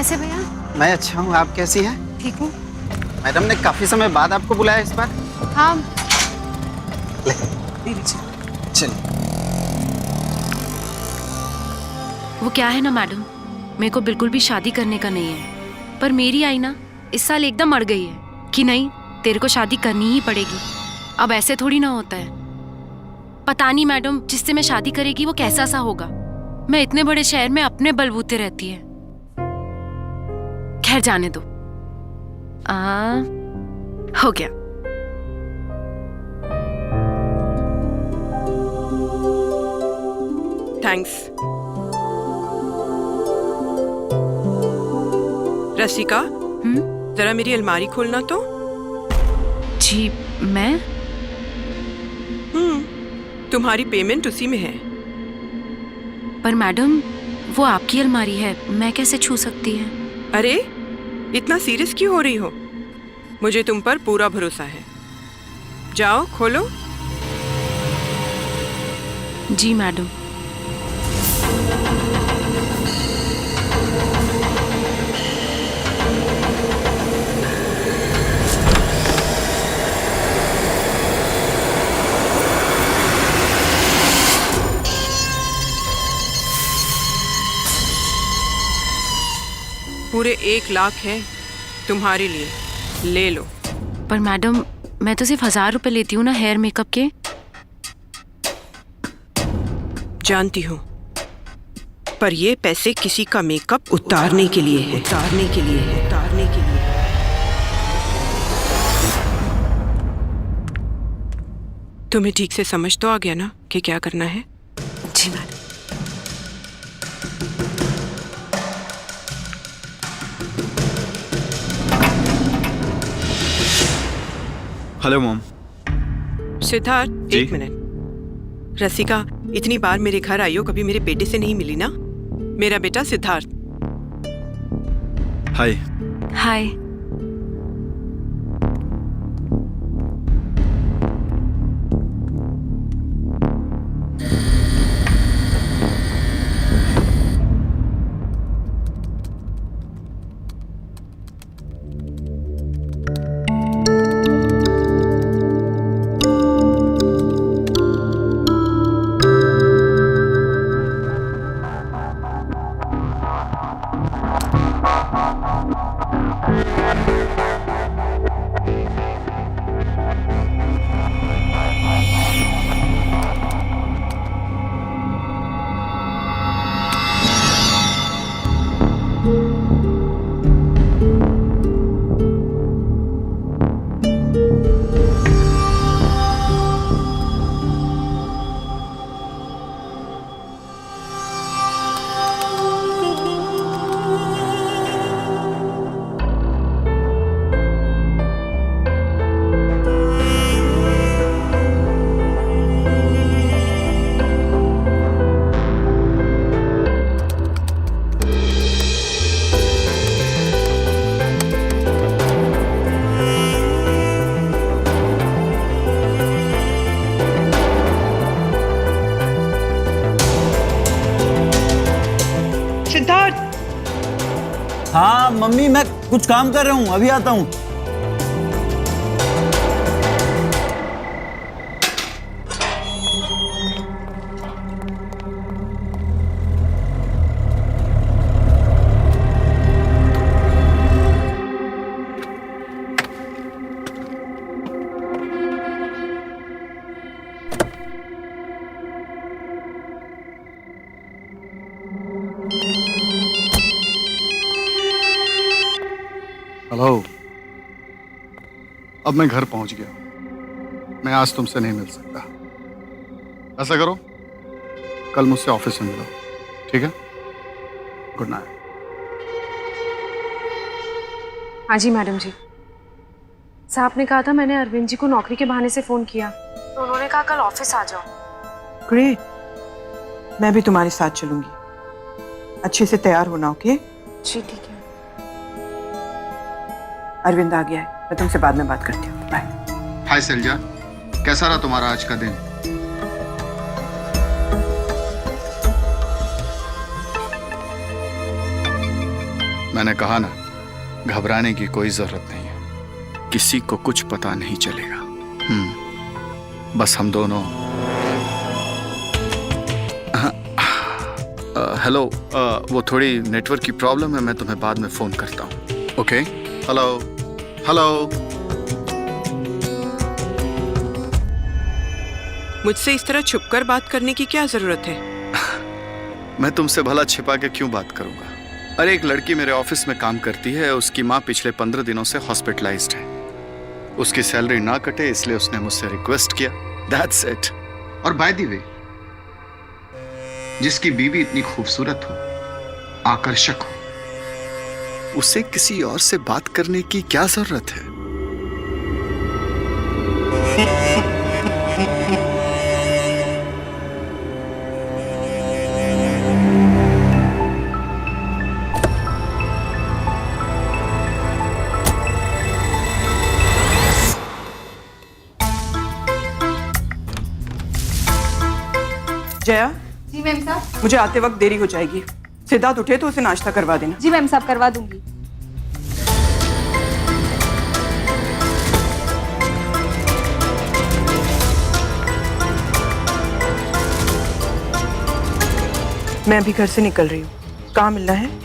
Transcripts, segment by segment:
कैसे भैया? मैं अच्छा हूँ, आप कैसी हैं? ठीक हूँ। मैडम ने काफी समय बाद आपको बुलाया इस बार। हाँ। ले लीजिए, चलिए। वो क्या है ना मैडम, मेरे को बिल्कुल भी शादी करने का नहीं है, पर मेरी आई ना इस साल एकदम अड़ गई है कि नहीं तेरे को शादी करनी ही पड़ेगी। अब ऐसे थोड़ी ना होता है। पता नहीं मैडम जिससे मैं शादी करेगी वो कैसा सा होगा। मैं इतने बड़े शहर में अपने बलबूते रहती है। खैर जाने दो। हो गया। थैंक्स। रसिका, जरा मेरी अलमारी खोलना तो। जी मैं? तुम्हारी पेमेंट उसी में है। पर मैडम वो आपकी अलमारी है, मैं कैसे छू सकती है? अरे इतना सीरियस क्यों हो रही हो? मुझे तुम पर पूरा भरोसा है। जाओ खोलो। जी मैडम। पूरे 1 लाख है तुम्हारे लिए, ले लो। पर मैडम मैं तो सिर्फ 1000 रुपए लेती हूँ ना हेयर मेकअप के। जानती हूँ, पर ये पैसे किसी का मेकअप उतारने के लिए है, उतारने के लिए है, उतारने के लिए है। तुम्हें ठीक से समझ तो आ गया ना कि क्या करना है? जी मैडम। Hello mom. सिद्धार्थ, जी? 1 मिनट। रसिका इतनी बार मेरे घर आई हो, कभी मेरे बेटे से नहीं मिली ना? मेरा बेटा सिद्धार्थ। हाय। हाय। हाँ मम्मी, मैं कुछ काम कर रहा हूँ, अभी आता हूँ। हेलो। अब मैं घर पहुंच गया। मैं आज तुमसे नहीं मिल सकता। ऐसा करो, कल मुझसे ऑफिस में मिलो, ठीक है? Good night. हाँ जी मैडम जी। साहब ने कहा था, मैंने अरविंद जी को नौकरी के बहाने से फोन किया तो उन्होंने कहा कल ऑफिस आ जाओ। ग्रेट, मैं भी तुम्हारे साथ चलूंगी। अच्छे से तैयार होना, ओके? जी ठीक है। अरविंद आ गया है, मैं तुमसे बाद में बात करती हूँ। बाय। हाय सैलजा, कैसा रहा तुम्हारा आज का दिन? मैंने कहा ना, घबराने की कोई जरूरत नहीं है। किसी को कुछ पता नहीं चलेगा। बस हम दोनों। हेलो, वो थोड़ी नेटवर्क की प्रॉब्लम है, मैं तुम्हें बाद में फोन करता हूँ। ओके? Hello hello. मुझसे इस तरह छुपकर बात करने की क्या जरूरत है? मैं तुमसे भला छिपा के क्यों बात करूंगा? अरे एक लड़की मेरे ऑफिस में काम करती है, उसकी माँ पिछले 15 दिनों से हॉस्पिटलाइज्ड है। उसकी सैलरी ना कटे इसलिए उसने मुझसे रिक्वेस्ट किया। That's it. और बाय द वे, जिसकी बीवी इतनी खूबसूरत हो, आकर्षक हो, उसे किसी और से बात करने की क्या जरूरत है? जया, जी मैम साहब। मुझे आते वक्त देरी हो जाएगी। सिद्धार्थ उठे तो उसे नाश्ता करवा देना। जी मैम साहब, करवा दूंगी। मैं अभी घर से निकल रही हूँ। कहाँ मिलना है?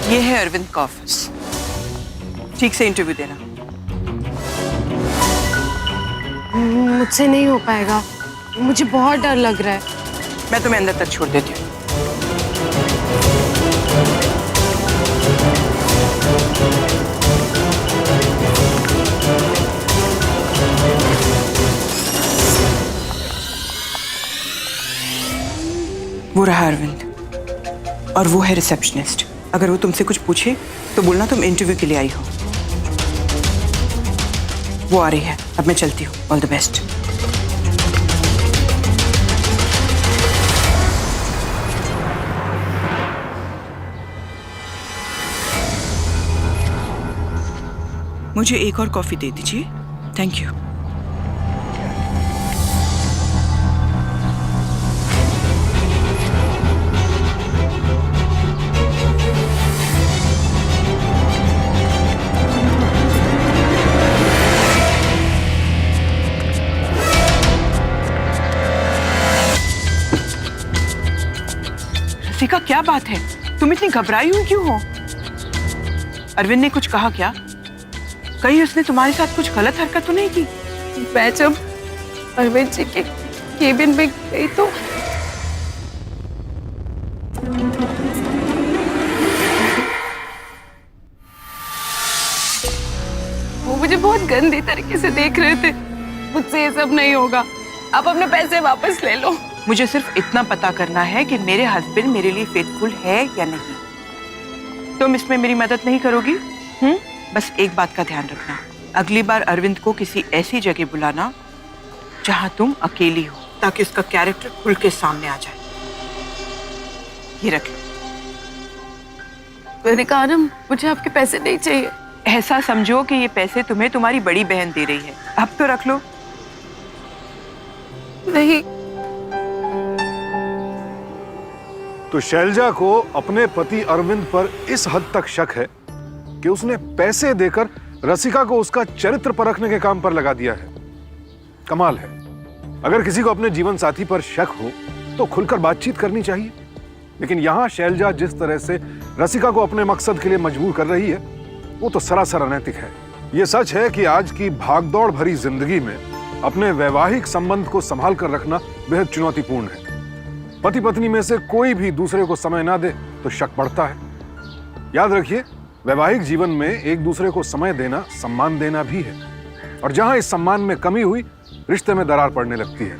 ये है अरविंद का ऑफिस। ठीक से इंटरव्यू देना। मुझसे नहीं हो पाएगा, मुझे बहुत डर लग रहा है। मैं तुम्हें अंदर तक छोड़ देती हूँ। वो रहा अरविंद, और वो है रिसेप्शनिस्ट। अगर वो तुमसे कुछ पूछे तो बोलना तुम इंटरव्यू के लिए आई हो। वो आ रही है, अब मैं चलती हूँ। All the best. मुझे एक और कॉफी दे दीजिए। Thank you. रसिका, क्या बात है? तुम इतनी घबराई हुई क्यों हो? अरविंद ने कुछ कहा क्या? कहीं उसने तुम्हारे साथ कुछ गलत हरकत तो नहीं की? मैं जब अरविंद जी के केबिन में गई तो वो मुझे बहुत गंदी तरीके से देख रहे थे। मुझसे ये सब नहीं होगा, आप अपने पैसे वापस ले लो। मुझे सिर्फ इतना पता करना है कि मेरे हस्बैंड मेरे लिए फेथफुल है या नहीं। तुम इसमें मेरी मदद नहीं करोगी? बस एक बात का ध्यान रखना, अगली बार अरविंद को किसी ऐसी जगह बुलाना जहां तुम अकेली हो, ताकि उसका कैरेक्टर खुल के सामने आ जाए। ये रख लो। मैंने कहा ना, मुझे आपके पैसे नहीं चाहिए। ऐसा समझो कि ये पैसे तुम्हें तुम्हारी बड़ी बहन दे रही है। अब तो रख लो। नहीं। तो शैलजा को अपने पति अरविंद पर इस हद तक शक है कि उसने पैसे देकर रसिका को उसका चरित्र परखने के काम पर लगा दिया है। कमाल है। अगर किसी को अपने जीवन साथी पर शक हो तो खुलकर बातचीत करनी चाहिए, लेकिन यहां शैलजा जिस तरह से रसिका को अपने मकसद के लिए मजबूर कर रही है वो तो सरासर अनैतिक है। यह सच है कि आज की भागदौड़ भरी जिंदगी में अपने वैवाहिक संबंध को संभाल कर रखना बेहद चुनौतीपूर्ण है। पति पत्नी में से कोई भी दूसरे को समय ना दे तो शक बढ़ता है। याद रखिए, वैवाहिक जीवन में एक दूसरे को समय देना सम्मान देना भी है, और जहां इस सम्मान में कमी हुई रिश्ते में दरार पड़ने लगती है।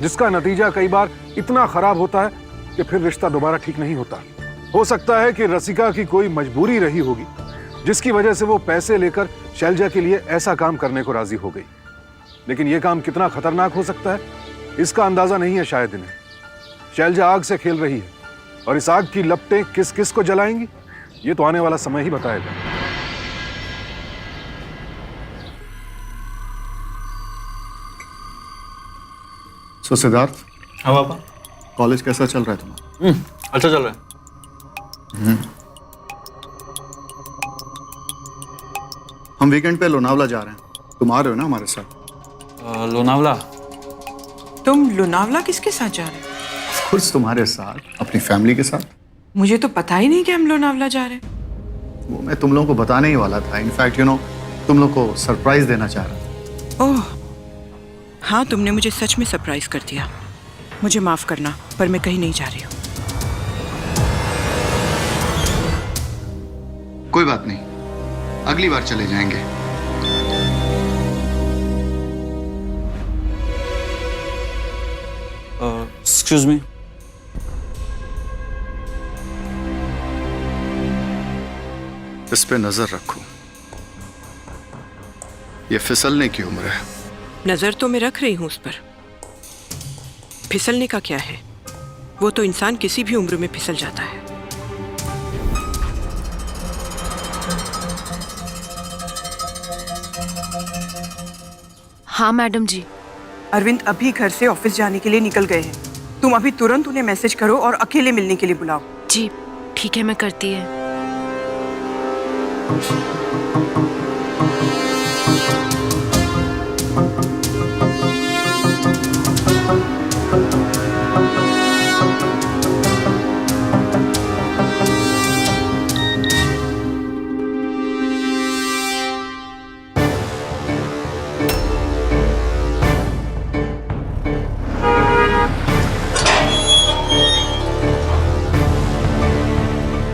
जिसका नतीजा कई बार इतना खराब होता है कि फिर रिश्ता दोबारा ठीक नहीं होता। हो सकता है कि रसिका की कोई मजबूरी रही होगी जिसकी वजह से वो पैसे लेकर शैलजा के लिए ऐसा काम करने को राजी हो गई। लेकिन यह काम कितना खतरनाक हो सकता है इसका अंदाजा नहीं है शायद इन्हें। शैलजा आग से खेल रही है और इस आग की लपटें किस किस को जलाएंगी ये तो आने वाला समय ही बताएगा। सो सिद्धार्थ, हाँ पापा। कॉलेज कैसा चल रहा है तुम्हारा? अच्छा चल रहा है। हम वीकेंड पे लोनावला जा रहे हैं, तुम आ रहे हो ना हमारे साथ? लोनावला? तुम लोनावला किसके साथ जा रहे हो? कुछ तुम्हारे साथ, अपनी फैमिली के साथ। मुझे तो पता ही नहीं कि हम लोनावला जा रहे हैं। वो मैं तुम लोगों को बताने ही वाला था। इनफैक्ट तुम लोग को सरप्राइज देना चाह रहा था। ओह हाँ, तुमने मुझे सच में सरप्राइज कर दिया। मुझे माफ करना, पर मैं कहीं नहीं जा रही हूँ। कोई बात नहीं, अगली बार चले जाएंगे। Excuse me. इस पे नजर रखो, ये फिसलने की उम्र है। नजर तो मैं रख रही हूँ उस पर। फिसलने का क्या है? वो तो इंसान किसी भी उम्र में फिसल जाता है। हाँ मैडम जी। अरविंद अभी घर से ऑफिस जाने के लिए निकल गए हैं। तुम अभी तुरंत उन्हें मैसेज करो और अकेले मिलने के लिए बुलाओ। जी ठीक है, मैं करती है।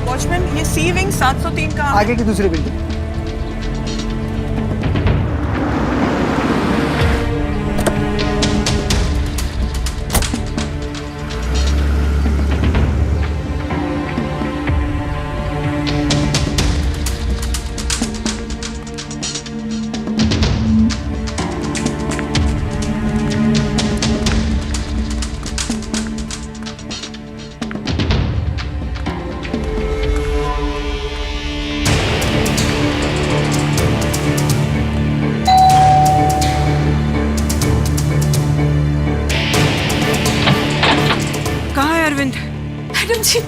वॉचमैन, ये सी विंग 703 का आगे की दूसरी बिल्डिंग। मैडम जी,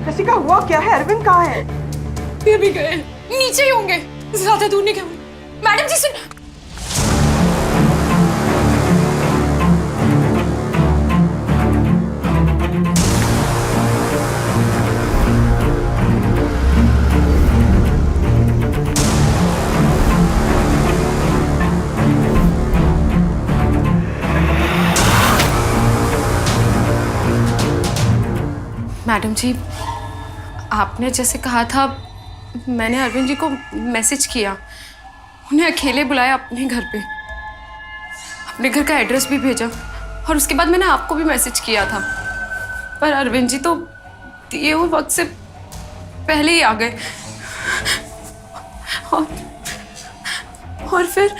रसिका, हुआ क्या है? अरविंद कहाँ है? ये भी गए, नीचे ही होंगे, ज्यादा दूर नहीं गए। मैडम जी सुन। मैडम जी, आपने जैसे कहा था, मैंने अरविंद जी को मैसेज किया, उन्हें अकेले बुलाया अपने घर पे, अपने घर का एड्रेस भी भेजा और उसके बाद मैंने आपको भी मैसेज किया था, पर अरविंद जी तो दिए हुए वक्त से पहले ही आ गए। और फिर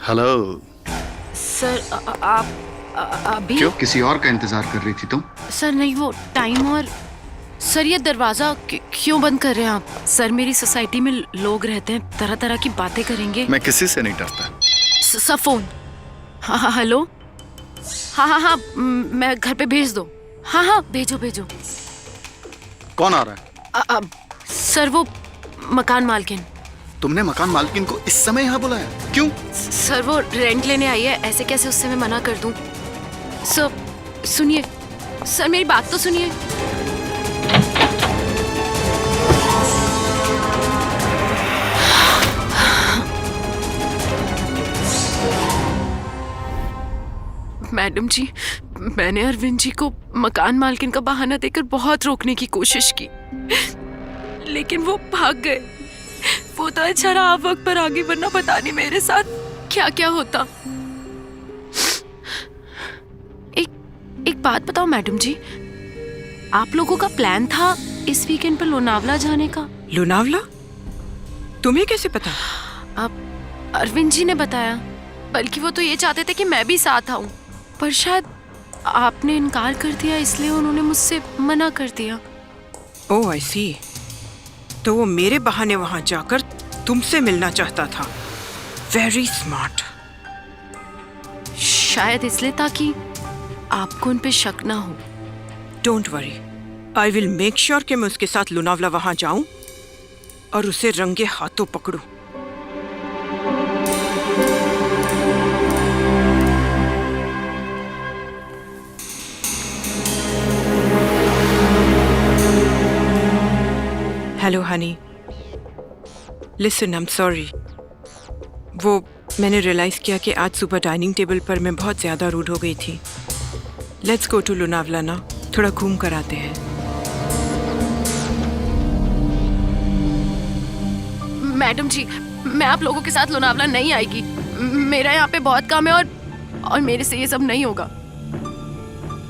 हेलो सर, आप अभी? क्यों, किसी और का इंतजार कर रही थी तुम? सर नहीं, वो टाइम और सर ये दरवाजा क्यों बंद कर रहे हैं आप? सर मेरी सोसाइटी में लोग रहते हैं, तरह तरह की बातें करेंगे। मैं किसी से नहीं डरता। Sir phone. हाँ हाँ हेलो। हाँ हाँ हाँ, मैं घर पे भेज दो। हाँ हाँ भेजो भेजो। कौन आ रहा है? सर वो मकान मालकिन। तुमने मकान मालकिन को इस समय यहाँ बुलाया, क्यों? सर वो रेंट लेने आई है, ऐसे कैसे उससे मैं मना कर दूं? सर सुनिए, सर मेरी बात तो सुनिए। मैडम जी, मैंने अरविंद जी को मकान मालकिन का बहाना देकर बहुत रोकने की कोशिश की, लेकिन वो भाग गए। होता है अच्छा आप वक्त पर आगे, वरना पता नहीं मेरे साथ क्या क्या होता। एक बात बताओ मैडम जी, आप लोगों का प्लान था इस वीकेंड पर लोनावला जाने का? लोनावला? तुम्हें कैसे पता? अब अरविंद जी ने बताया, बल्कि वो तो ये चाहते थे कि मैं भी साथ आऊं, पर शायद आपने इनकार कर दिया, इसलिए उन्होंने मुझसे मना कर दिया। ओह आई सी। तो वो मेरे बहाने वहां जाकर तुमसे मिलना चाहता था। Very smart. शायद इसलिए ताकि आपको उन पे शक ना हो। Don't worry, I will make sure कि मैं उसके साथ लोनावला वहां जाऊं और उसे रंगे हाथों पकड़ूं। Hello honey, listen, I am sorry. वो मैंने रियलाइज किया कि आज सुबह डाइनिंग टेबल पर मैं बहुत ज्यादा रूड हो गई थी। लेट्स गो टू लोनावला ना, थोड़ा घूम कर आते हैं। मैडम जी, मैं आप लोगों के साथ लोनावला नहीं आएगी। मेरा यहाँ पे बहुत काम है और मेरे से ये सब नहीं होगा।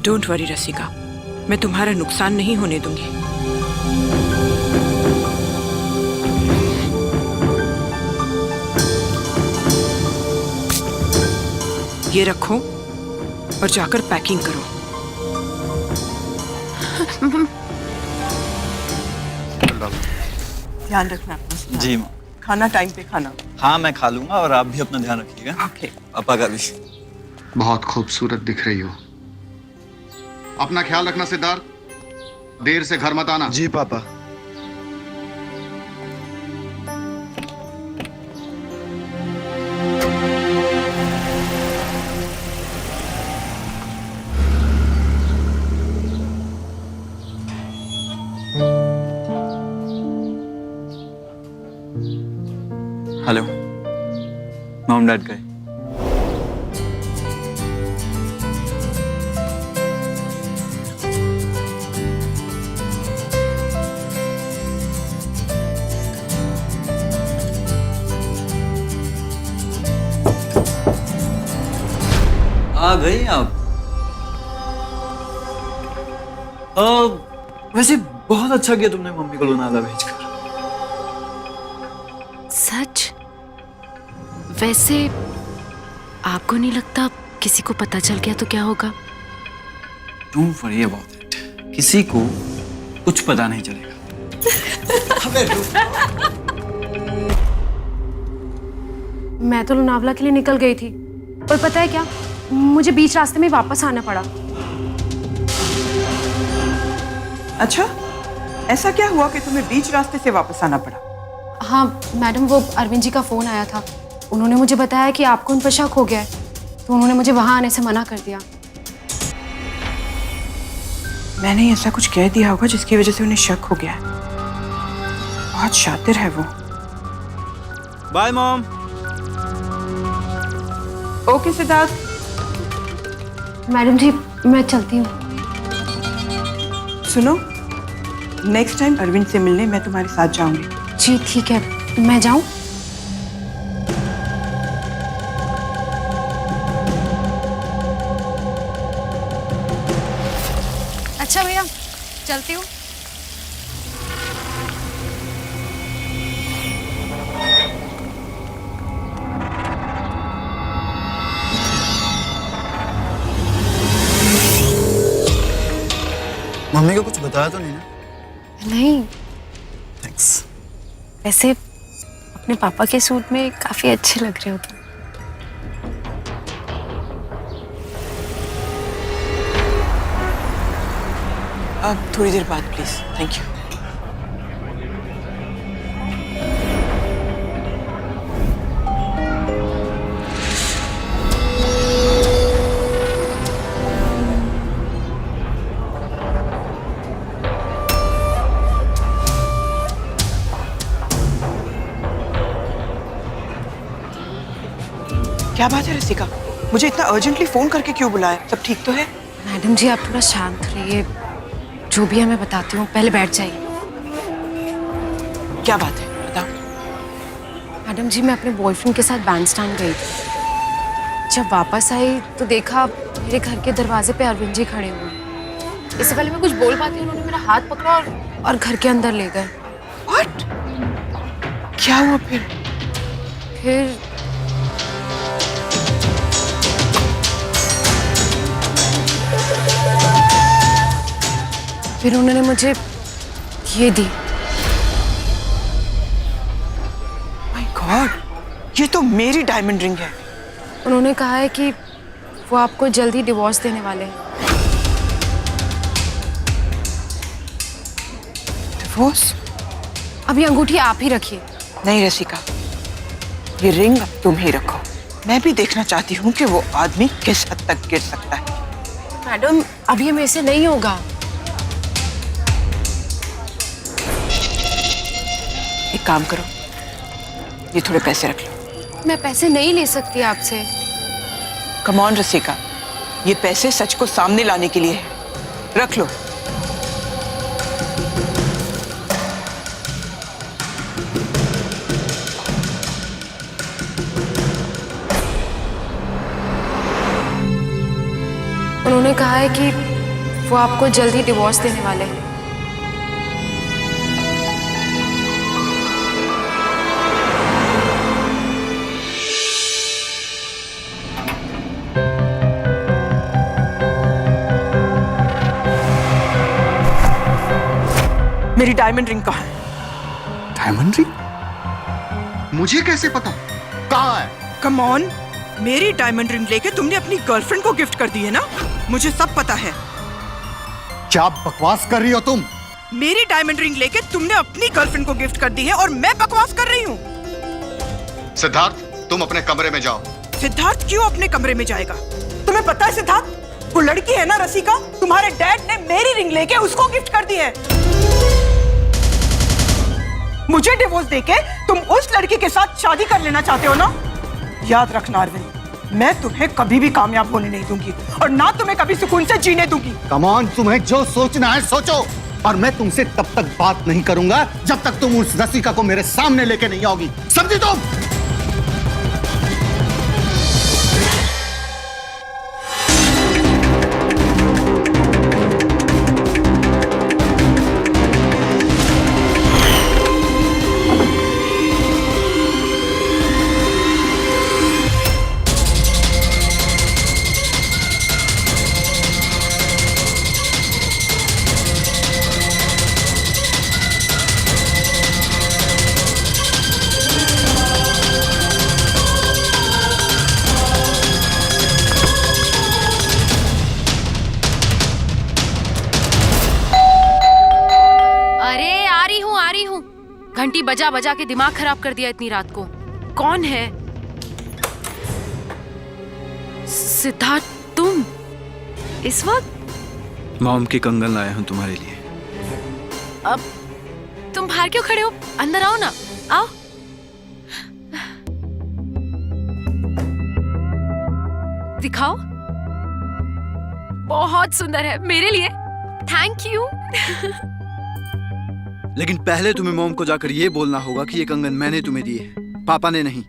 डोंट वरी रसिका, मैं तुम्हारा नुकसान नहीं होने दूंगी। ये रखो और जाकर पैकिंग करो। ध्यान रखना अपना। जी माँ। खाना टाइम पे खाना। हाँ मैं खा लूंगा, और आप भी अपना ध्यान रखिएगा। ओके। पापा का भी। बहुत खूबसूरत दिख रही हो। अपना ख्याल रखना सिद्धार्थ, देर से घर मत आना। जी पापा। हेलो, मॉम डैड गए। आ गए आप? वैसे बहुत अच्छा किया तुमने मम्मी को लोनावला भेजकर। सच? वैसे आपको नहीं लगता किसी को पता चल गया तो क्या होगा? डोंट वरी अबाउट इट, किसी को कुछ पता नहीं चलेगा। मैं तो लोनावला के लिए निकल गई थी, और पता है क्या, मुझे बीच रास्ते में वापस आना पड़ा। अच्छा, ऐसा क्या हुआ कि तुम्हें बीच रास्ते से वापस आना पड़ा? हाँ मैडम, वो अरविंद जी का फोन आया था। उन्होंने मुझे बताया कि आपको उन पर शक हो गया है, तो उन्होंने मुझे वहां आने से मना कर दिया। मैंने ऐसा कुछ कह दिया होगा जिसकी वजह से उन्हें शक हो गया। बहुत शातिर है वो। Bye mom. Okay Siddharth. Madam ji, मैं चलती हूँ। सुनो, नेक्स्ट टाइम अरविंद से मिलने मैं तुम्हारे साथ जाऊंगी। जी ठीक है, मैं जाऊँ? अच्छा भैया, चलती हूँ। मम्मी को कुछ बताया तो नहीं ना? नहीं, थैंक्स। वैसे अपने पापा के सूट में काफी अच्छे लग रहे हो तुम। अब थोड़ी देर बाद प्लीज। Thank you. क्या बात है रसिका, मुझे इतना अर्जेंटली फोन करके क्यों बुलाया? सब ठीक तो है? मैडम जी, आप थोड़ा शांत रहिए। जो भी है मैं बताती हूँ, पहले बैठ जाइए। क्या बात है बताओ। मैडम जी, मैं अपने बॉयफ्रेंड के साथ बैंडस्टैंड गई थी। जब वापस आई तो देखा मेरे घर के दरवाजे पे अरविंद जी खड़े हुए। इससे पहले मैं कुछ बोल पाती, उन्होंने मेरा हाथ पकड़ा और घर के अंदर ले गए। What? क्या हुआ फिर? फिर उन्होंने मुझे ये दी। My God, ये तो मेरी डायमंड रिंग है। उन्होंने कहा है कि वो आपको जल्दी डिवोर्स देने वाले हैं। डिवोर्स? अब ये अंगूठी आप ही रखिए। नहीं रसिका, ये रिंग अब तुम ही रखो। मैं भी देखना चाहती हूँ कि वो आदमी किस हद तक गिर सकता है। मैडम, अब ये मेरे से नहीं होगा। एक काम करो, ये थोड़े पैसे रख लो। मैं पैसे नहीं ले सकती आपसे। कम ऑन रसिका, ये पैसे सच को सामने लाने के लिए है। रख लो। उन्होंने कहा है कि वो आपको जल्दी डिवोर्स देने वाले हैं। मेरी डायमंड रिंग कहाँ है? Diamond ring? मुझे कैसे पता? कहाँ है? कम ऑन, मेरी डायमंड रिंग लेके तुमने अपनी गर्लफ्रेंड को गिफ्ट कर दी है ना? मुझे सब पता है। क्या बकवास कर रही हो तुम? मेरी डायमंड रिंग लेके तुमने अपनी गर्लफ्रेंड को गिफ्ट कर दी है और मैं बकवास कर रही हूँ? सिद्धार्थ, तुम अपने कमरे में जाओ। सिद्धार्थ क्यों अपने कमरे में जाएगा? तुम्हें पता है सिद्धार्थ, वो लड़की है ना रसिका, तुम्हारे डैड ने मेरी रिंग लेके उसको गिफ्ट कर दी है। मुझे डिवोर्स देके तुम उस लड़की के साथ शादी कर लेना चाहते हो ना? याद रखना अरविंद, मैं तुम्हें कभी भी कामयाब होने नहीं दूंगी और ना तुम्हें कभी सुकून से जीने दूंगी। कम ऑन, तुम्हें जो सोचना है सोचो, और मैं तुमसे तब तक बात नहीं करूंगा जब तक तुम उस रसिका को मेरे सामने लेके नहीं आओगी, समझी तुम? घंटी बजा बजा के दिमाग खराब कर दिया इतनी रात को। कौन है? सिद्धार्थ, तुम इस वक्त? मॉम की कंगन लाया हूं तुम्हारे लिए। अब तुम बाहर क्यों खड़े हो? अंदर आओ ना, आओ। दिखाओ। बहुत सुंदर है, मेरे लिए। Thank you. लेकिन पहले तुम्हें मॉम को जाकर ये बोलना होगा कि ये कंगन मैंने तुम्हें दी है, पापा ने नहीं।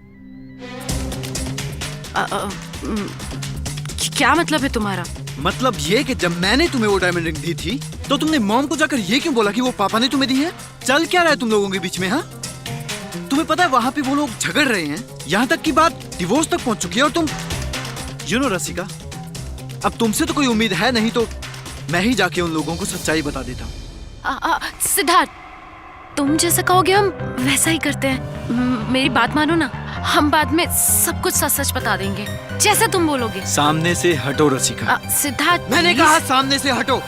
क्या मतलब है तुम्हारा? मतलब ये कि जब मैंने तुम्हें वो डायमंड रिंग दी थी तो तुमने मॉम को जाकर ये क्यों बोला कि वो पापा ने तुम्हें दी है? चल क्या रहा है तुम लोगों के बीच में? हाँ, तुम्हें पता है वहां पे वो लोग झगड़ रहे हैं, यहाँ तक की बात डिवोर्स तक पहुंच चुकी है। और तुम रसिका, अब तुमसे तो कोई उम्मीद है नहीं, तो मैं ही जाके उन लोगों को सच्चाई बता देता हूँ। सिद्धार्थ, तुम जैसा कहोगे हम वैसा ही करते हैं। मेरी बात मानो ना, हम बाद में सब कुछ सच सच बता देंगे, जैसा तुम बोलोगे। सामने से हटो रसिका। सिद्धार्थ, मैंने कहा सामने से हटो।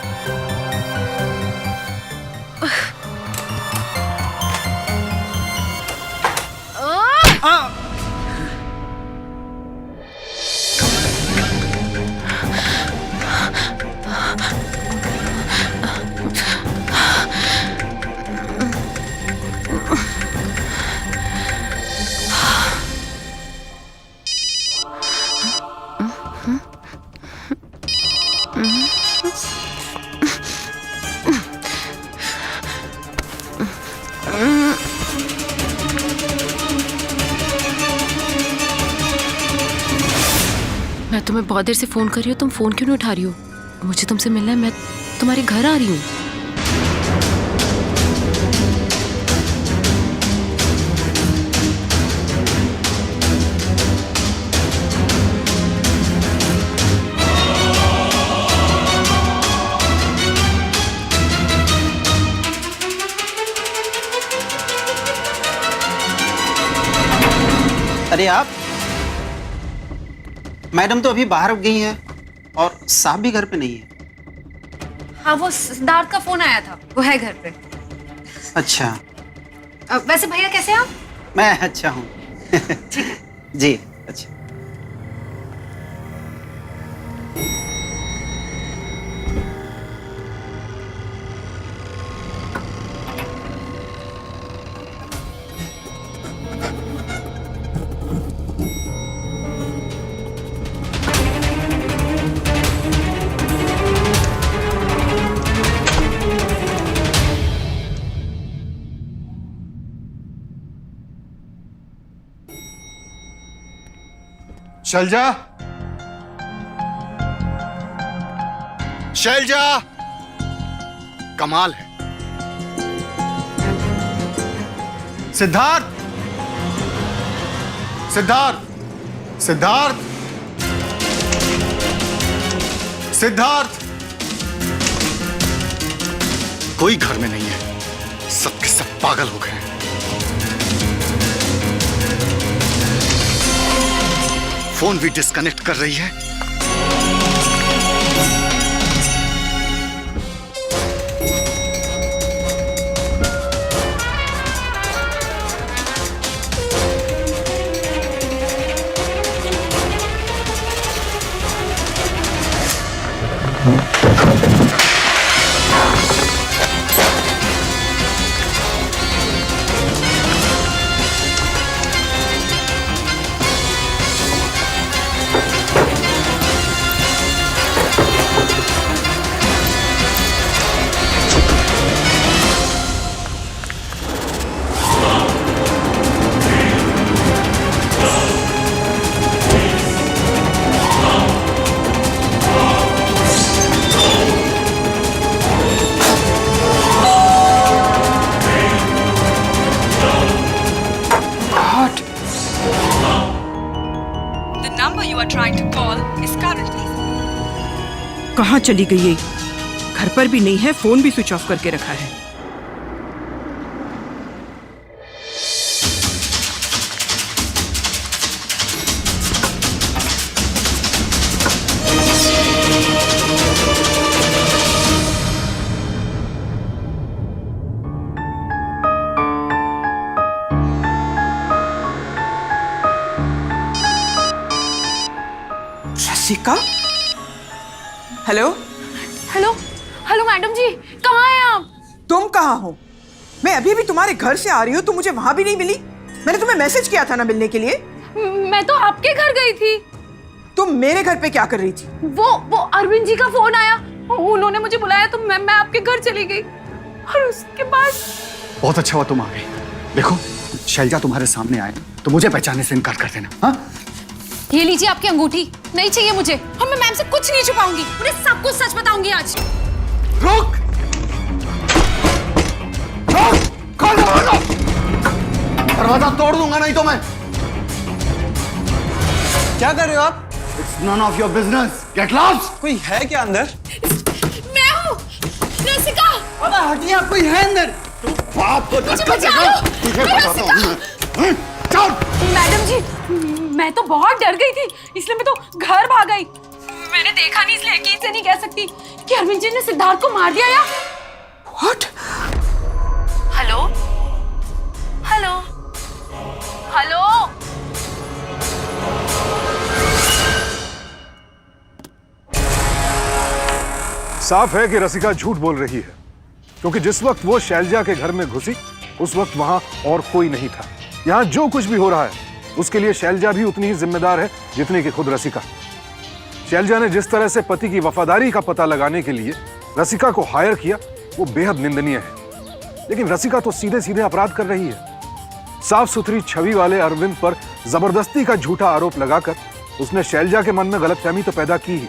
तुम्हें बहुत देर से फोन कर रही हूँ, तुम फोन क्यों नहीं उठा रही हो? मुझे तुमसे मिलना है, मैं तुम्हारे घर आ रही हूँ। अरे आप, मैडम तो अभी बाहर गई हैं और साहब भी घर पे नहीं है। हाँ, वो सिद्धार्थ का फोन आया था, वो है घर पे। अच्छा। वैसे भैया कैसे हैं आप? मैं अच्छा हूँ। जी अच्छा। शैलजा, शैलजा, कमाल है। सिद्धार्थ, सिद्धार्थ, सिद्धार्थ, सिद्धार्थ, कोई घर में नहीं है, सबके सब पागल हो गए हैं। फोन भी डिस्कनेक्ट कर रही है। कहाँ चली गई ये? घर पर भी नहीं है, फोन भी स्विच ऑफ करके रखा है। रसिका? हेलो हेलो हेलो मैडम जी, कहाँ हैं आप? तुम कहाँ हो? मैं अभी भी तुम्हारे घर से आ रही हूँ, तुम मुझे वहां भी नहीं मिली। मैंने तुम्हें मैसेज किया था ना मिलने के लिए। मैं तो आपके घर गई थी। तुम मेरे घर पे क्या कर रही थी? वो अरविंद जी का फोन आया, उन्होंने मुझे बुलाया तो मैं आपके घर चली गई और उसके बाद। बहुत अच्छा हुआ तुम आ गई। देखो, शैलजा तुम्हारे सामने आए तो मुझे पहचानने से इनकार कर देना। हाँ, ये लीजिए आपकी अंगूठी, नहीं चाहिए मुझे। और मैं मैम से कुछ नहीं छुपाऊंगी, उन्हें सब कुछ सच बताऊंगी आज। रुक! खोल दरवाजा! दरवाजा तोड़ दूंगा नहीं तो मैं। क्या कर रहे हो आप? It's none of your business. Get lost! कोई है क्या अंदर? मैं हूँ रसिका। अबे हटिए, कोई है अंदर? बाप को धक्का देगा, तुझे बताता हूँ मैं। चल! मैडम जी, मैं तो बहुत डर गई थी, इसलिए मैं तो घर भाग गई। मैंने देखा नहीं, इसलिए यकीन से नहीं कह सकती कि अरविंद जी ने सिद्धार्थ को मार दिया या। What? Hello hello hello. साफ है कि रसिका झूठ बोल रही है, क्योंकि जिस वक्त वो शैलजा के घर में घुसी उस वक्त वहां और कोई नहीं था। यहाँ जो कुछ भी हो रहा है उसके लिए शैलजा भी उतनी ही जिम्मेदार है जितनी कि खुद रसिका। शैलजा ने जिस तरह से पति की वफादारी का पता लगाने के लिए रसिका को हायर किया वो बेहद निंदनीय है। लेकिन रसिका तो सीधे सीधे अपराध कर रही है। साफ सुथरी छवि वाले अरविंद पर जबरदस्ती का झूठा आरोप लगाकर उसने शैलजा के मन में गलतफहमी तो पैदा की ही,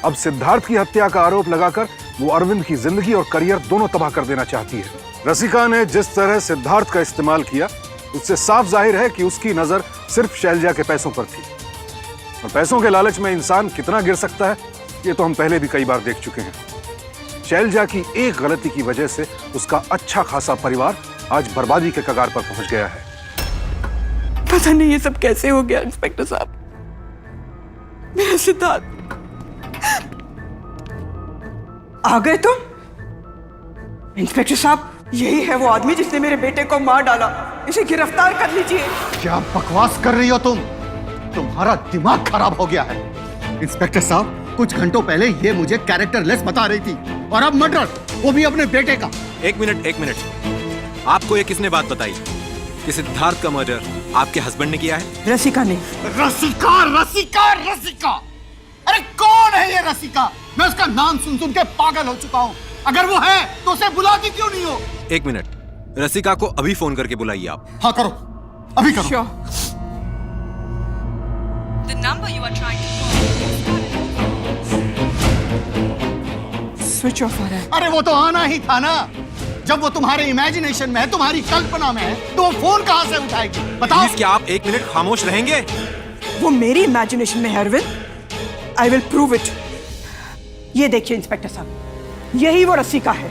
अब सिद्धार्थ की हत्या का आरोप लगाकर वो अरविंद की जिंदगी और करियर दोनों तबाह कर देना चाहती है। रसिका ने जिस तरह सिद्धार्थ का इस्तेमाल किया, उससे साफ जाहिर है कि उसकी नजर सिर्फ शैलजा के पैसों पर थी। और पैसों के लालच में इंसान कितना गिर सकता है, ये तो हम पहले भी कई बार देख चुके हैं। शैलजा की एक गलती की वजह से उसका अच्छा खासा परिवार आज बर्बादी के कगार पर पहुंच गया है। पता नहीं ये सब कैसे हो गया इंस्पेक्टर साहब। मेरा सिद्धार्थ आ गए तुम? इंस्पेक्टर साहब, यही है वो आदमी जिसने मेरे बेटे को मार डाला। इसे गिरफ्तार कर लीजिए। क्या बकवास कर रही हो तुम? तुम्हारा दिमाग खराब हो गया है। इंस्पेक्टर साहब, कुछ घंटों पहले ये मुझे कैरेक्टरलेस बता रही थी, और अब मर्डर, वो भी अपने बेटे का। एक मिनट, आपको ये किसने बात बताई कि सिद्धार्थ का मर्डर आपके हस्बैंड ने किया है? रसिका ने। रसिका, रसिका, रसिका! अरे कौन है ये रसिका? मैं उसका नाम सुन सुन के पागल हो चुका हूँ। अगर वो है तो उसे बुलाती क्यों नहीं हो? एक मिनट, रसिका को अभी फोन करके बुलाइए आप। हाँ करो, अभी करो। Sure. The number you are trying to switch off आ रहा है। अरे वो तो आना ही था ना। जब वो तुम्हारे इमेजिनेशन में है, तुम्हारी कल्पना में है, तो वो फोन कहाँ से उठाएगी? बताओ। प्लीज, क्या आप एक मिनट खामोश रहेंगे? वो मेरी इमेजिनेशन में है Arvind. I will prove it. ये देखिए इंस्पेक्टर साहब, यही वो रसिका है।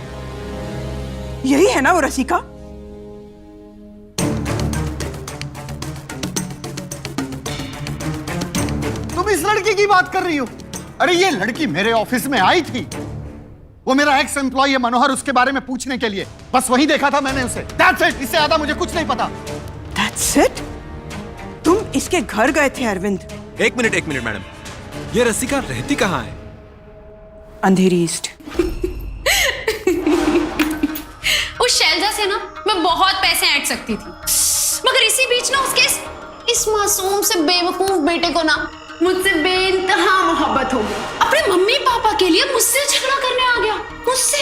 यही है ना वो रसिका? तुम इस लड़की की बात कर रही हो? अरे ये लड़की मेरे ऑफिस में आई थी। वो मेरा एक्स एम्प्लॉय है मनोहर, उसके बारे में पूछने के लिए। बस वही देखा था मैंने उसे। That's it, इससे ज्यादा मुझे कुछ नहीं पता। That's it? तुम इसके घर गए थे अरविंद? एक मिनट मैडम, ये रसिका रहती कहाँ है? अंधेरी ईस्ट। उस शैलजा से ना मैं बहुत पैसे ऐंठ सकती थी, मगर इसी बीच ना उसके इस मासूम से बेवकूफ बेटे को ना मुझसे बेइंतहा मोहब्बत हो गई। अपने मम्मी पापा के लिए मुझसे झगड़ा करने आ गया, मुझसे।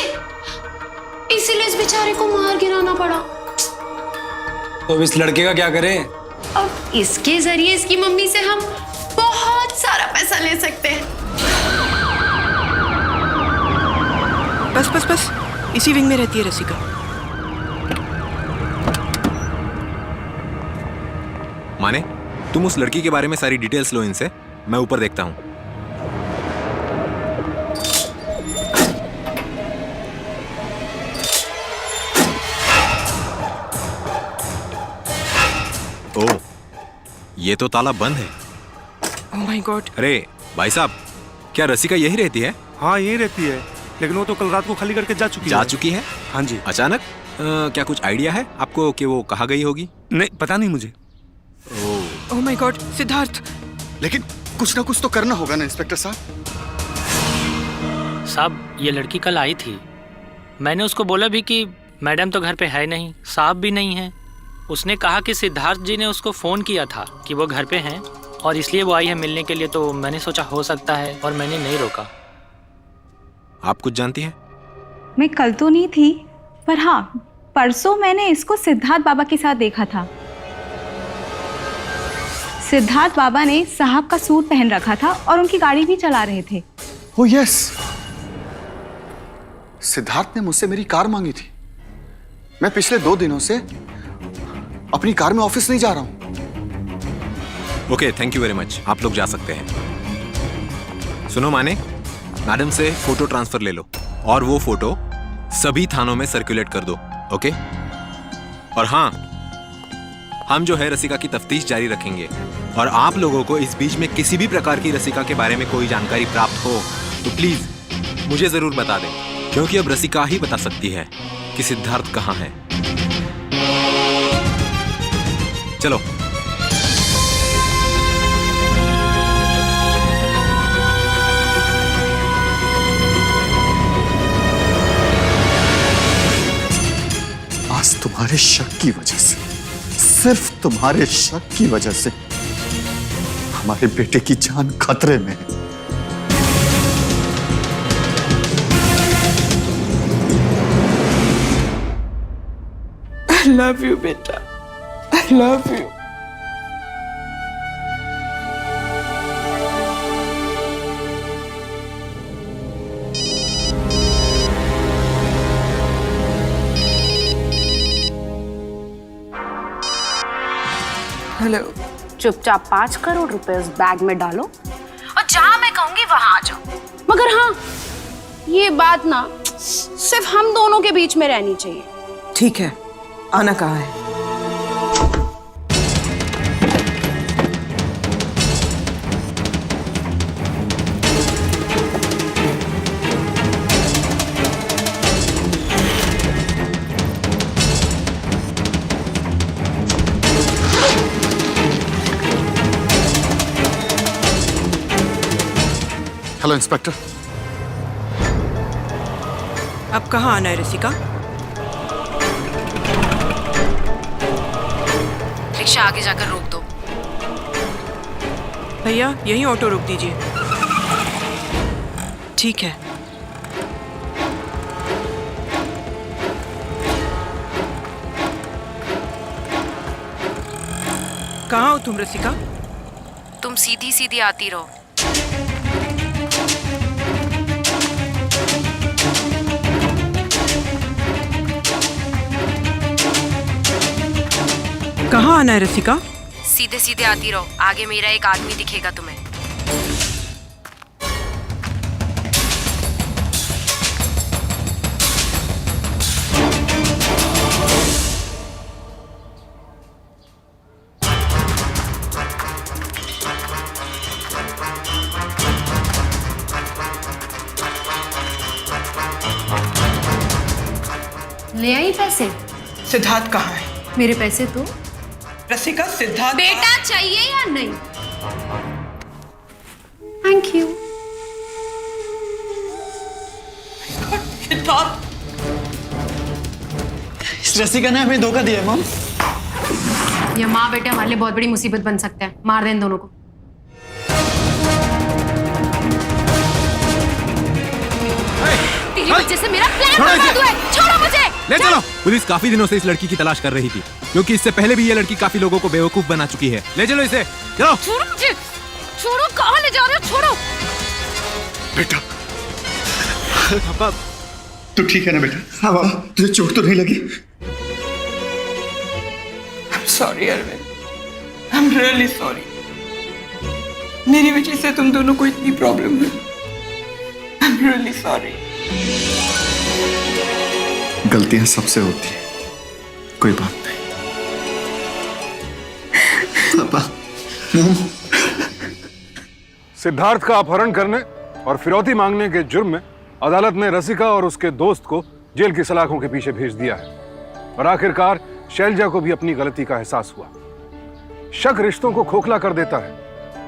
इसीलिए इस बेचारे को मार गिराना पड़ा। तो इस लड़के का क्या करें? अब इसके जरिए इसकी मम्मी से हम बहुत सारा पैसा ले सकते हैं। बस इसी विंग में रहती है रसिका। माने, तुम उस लड़की के बारे में सारी डिटेल्स लो इनसे, मैं ऊपर देखता हूं। ओह, ये तो ताला बंद है। Oh my God. अरे भाई साहब, क्या रसिका यही रहती है? हाँ, यही रहती है, लेकिन वो तो कल रात को खाली करके जा चुकी है। हाँ जी। अचानक? क्या कुछ आइडिया है आपको कि वो कहाँ गई होगी? नहीं, पता नहीं मुझे। Oh my God, Siddharth. लेकिन कुछ ना कुछ तो करना होगा ना इंस्पेक्टर साहब। साहब, ये लड़की कल आई थी। मैंने उसको बोला भी कि मैडम तो घर पे है नहीं, साहब भी नहीं है। उसने कहा कि सिद्धार्थ जी ने उसको फ़ोन किया था कि वो घर पे हैं और इसलिए वो आई है मिलने के लिए। तो मैंने सोचा हो सकता है और मैंने नहीं रोका। आप कुछ जानती हैं? मैं कल तो नहीं थी, पर हाँ, परसों मैंने इसको सिद्धार्थ बाबा के साथ देखा था। सिद्धार्थ बाबा ने साहब का सूट पहन रखा था और उनकी गाड़ी भी चला रहे थे। ओह यस, सिद्धार्थ ने मुझसे मेरी कार मांगी थी। मैं पिछले 2 दिनों से अपनी कार में ऑफिस नहीं जा रहा हूं। Okay, thank you very much. आप लोग जा सकते हैं। सुनो माने, मैडम से फोटो ट्रांसफर ले लो और वो फोटो सभी थानों में सर्कुलेट कर दो। ओके? और हाँ, हम जो है रसिका की तफ्तीश जारी रखेंगे और आप लोगों को इस बीच में किसी भी प्रकार की रसिका के बारे में कोई जानकारी प्राप्त हो तो प्लीज मुझे जरूर बता दें, क्योंकि अब रसिका ही बता सकती है कि सिद्धार्थ कहाँ है। चलो। आज तुम्हारे शक की वजह से, सिर्फ तुम्हारे शक की वजह से हमारे बेटे की जान खतरे में है। I love you, बेटा। I love you. हेलो। चुपचाप 5 करोड़ रुपए उस बैग में डालो और जहां मैं कहूंगी वहां आ जाओ। मगर हाँ, ये बात ना सिर्फ हम दोनों के बीच में रहनी चाहिए। ठीक है, आना कहाँ है? Hello inspector. अब कहाँ आना है रसिका? रिक्शा आगे जाकर रोक दो। भैया यहीं ऑटो रोक दीजिए। ठीक है। कहाँ हो तुम रसिका? तुम सीधी सीधी आती रहो। कहाँ आना है रसिका? सीधे सीधे आती रहो, आगे मेरा एक आदमी दिखेगा तुम्हें। ले आई पैसे? सिद्धार्थ कहाँ है? मेरे पैसे तो रसिका, सिद्धार्थ बेटा चाहिए या नहीं? Thank you. सिद्धार्थ, इस रसिका ने हमें धोखा दिया मॉम। ये माँ बेटे हमारे लिए बहुत बड़ी मुसीबत बन सकते हैं। मार दें इन दोनों को। तेरी वजह से मेरा प्लान बर्बाद हुआ है। छोड़ो मुझे। ले चलो। पुलिस काफी दिनों से इस लड़की की तलाश कर रही थी, क्योंकि इससे पहले भी ये लड़की काफी लोगों को बेवकूफ बना चुकी है। ले चलो इसे। चलो। छोड़ो मुझे। छोड़ो, कहाँ ले जा रहे हो? छोड़ो। बेटा पापा, तू ठीक है ना बेटा? हाँ पापा, तुझे चोट तो नहीं लगी? Sorry Arvind, I am really sorry. मेरी वजह से तुम दोनों को इतनी प्रॉब्लम हुई। I am really sorry. गलतियां सबसे होती है, कोई बात नहीं। पापा, सिद्धार्थ का अपहरण करने और फिरौती मांगने के जुर्म में अदालत ने रसिका और उसके दोस्त को जेल की सलाखों के पीछे भेज दिया है। और आखिरकार शैलजा को भी अपनी गलती का एहसास हुआ। शक रिश्तों को खोखला कर देता है।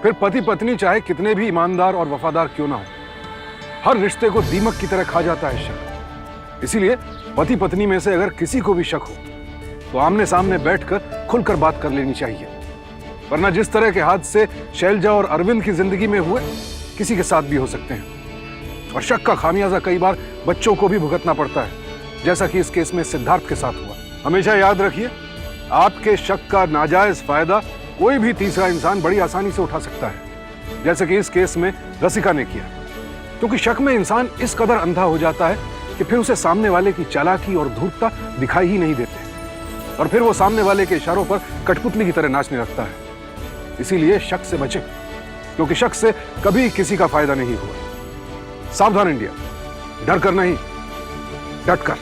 फिर पति पत्नी चाहे कितने भी ईमानदार और वफादार क्यों ना हो, हर रिश्ते को दीमक की तरह खा जाता है शक। इसीलिए पति पत्नी में से अगर किसी को भी शक हो तो आमने सामने बैठकर खुलकर बात कर लेनी चाहिए, वरना जिस तरह के हादसे शैलजा और अरविंद की जिंदगी में हुए किसी के साथ भी हो सकते हैं। और शक का खामियाजा कई बार बच्चों को भी भुगतना पड़ता है, जैसा कि इस केस में सिद्धार्थ के साथ हुआ। हमेशा याद रखिए, आपके शक का नाजायज फायदा कोई भी तीसरा इंसान बड़ी आसानी से उठा सकता है, जैसे कि इस केस में रसिका ने किया। क्योंकि शक में इंसान इस कदर अंधा हो जाता है कि फिर उसे सामने वाले की चालाकी और धूर्तता दिखाई ही नहीं देते, और फिर वो सामने वाले के इशारों पर कठपुतली की तरह नाचने लगता है। इसीलिए शक से बचें, क्योंकि शक से कभी किसी का फायदा नहीं हुआ। सावधान इंडिया, डर कर नहीं, डट कर।